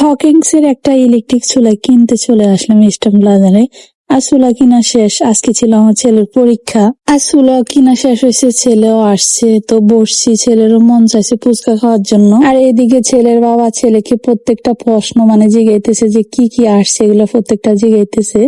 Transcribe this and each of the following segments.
Hawkins এর একটা electric চুলা কিনতে চলে আসলাম ইস্টার্ন বাজারে। আর চুলা কিনা শেষ, আজকে ছিল আমার ছেলের পরীক্ষা। আর চুলা কিনা শেষ হয়েছে, ছেলেও আসছে, তো বসছি, ছেলেরও মন চাইছে ফুচকা খাওয়ার জন্য। আর এদিকে ছেলের বাবা ছেলেকে প্রত্যেকটা প্রশ্ন জিগাইতেছে যে কি কি আসছে, এগুলো প্রত্যেকটা জিগাইতেছে।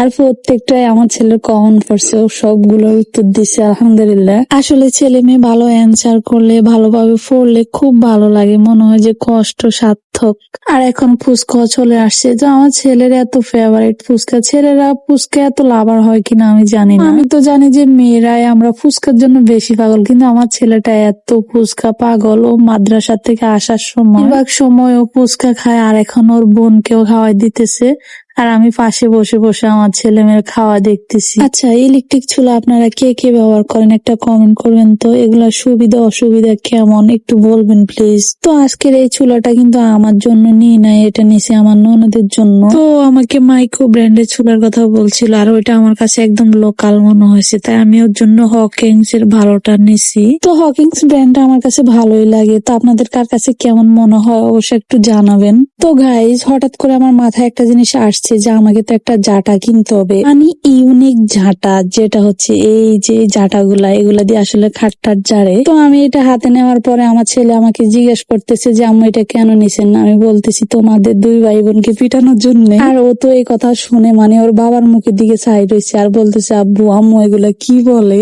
আর প্রত্যেকটাই আমার ছেলের কমন পড়ছে, ও সবগুলোর উত্তর দিচ্ছে আলহামদুলিল্লাহ। আসলে ছেলে মেয়ে ভালো অ্যান্সার করলে, ভালোভাবে পড়লে খুব ভালো লাগে, মনে হয় যে কষ্ট সার্থক। আর এখন ফুচকা চলে আসছে, তো আমার ছেলের এত ফেভারিট ফুচকা। ছেলেরা ফুচকা এত লাভার হয় কিনা আমি জানি না। আমি তো জানি যে মেয়েরাই আমরা ফুচকার জন্য বেশি পাগল, কিন্তু আমার ছেলেটা এত ফুচকা পাগল। ও মাদ্রাসা থেকে আসার সময় ও ফুচকা খায়, আর এখন ওর বোনকেও খাওয়াই দিতেছে। আর আমি পাশে বসে বসে আমার ছেলে মেয়ের খাওয়া দেখতেছি। আচ্ছা, ইলেকট্রিক চুলা আপনারা কে কে ব্যবহার করেন একটা কমেন্ট করবেন তো। এগুলা সুবিধা অসুবিধা কেমন একটু বলবেন প্লিজ। তো আজকের এই চুলাটা কিন্তু আমার জন্য নিয়ে নাই, এটা নিছে আমার ননদের জন্য। তো আমাকে মাইক্রো ব্র্যান্ডের চুলার কথা বলছিল, আর ওইটা আমার কাছে একদম লোকাল মনে হয়েছে, তাই আমি ওর জন্য হকিংস এর ভালোটা নিছি। তো হকিংস ব্র্যান্ডটা আমার কাছে ভালোই লাগে। তো আপনাদের কার কাছে কেমন মনে হয় অবশ্যই একটু জানাবেন। তো গাইজ, হঠাৎ করে আমার মাথায় একটা জিনিস আসছে যে আমাকে তো একটা জাটা কিনতে হবে, মানে ইউনিক ঝাঁটা, যেটা হচ্ছে এই যে ঝাঁটাগুলা, এগুলা দিয়ে আসলে খাটটার জারে। তো আমি এটা হাতে নেওয়ার পরে আমার ছেলে আমাকে জিজ্ঞেস করতেছে যে আম্মু এটা কেন নিছেন। আমি বলতেছি তোমাদের দুই ভাই বোনকে পিটানোর জন্য। আর ও তো এই কথা শুনে ওর বাবার মুখের দিকে চাই রয়েছে আর বলতেছে আব্বু আম্মু এগুলা কি বলে।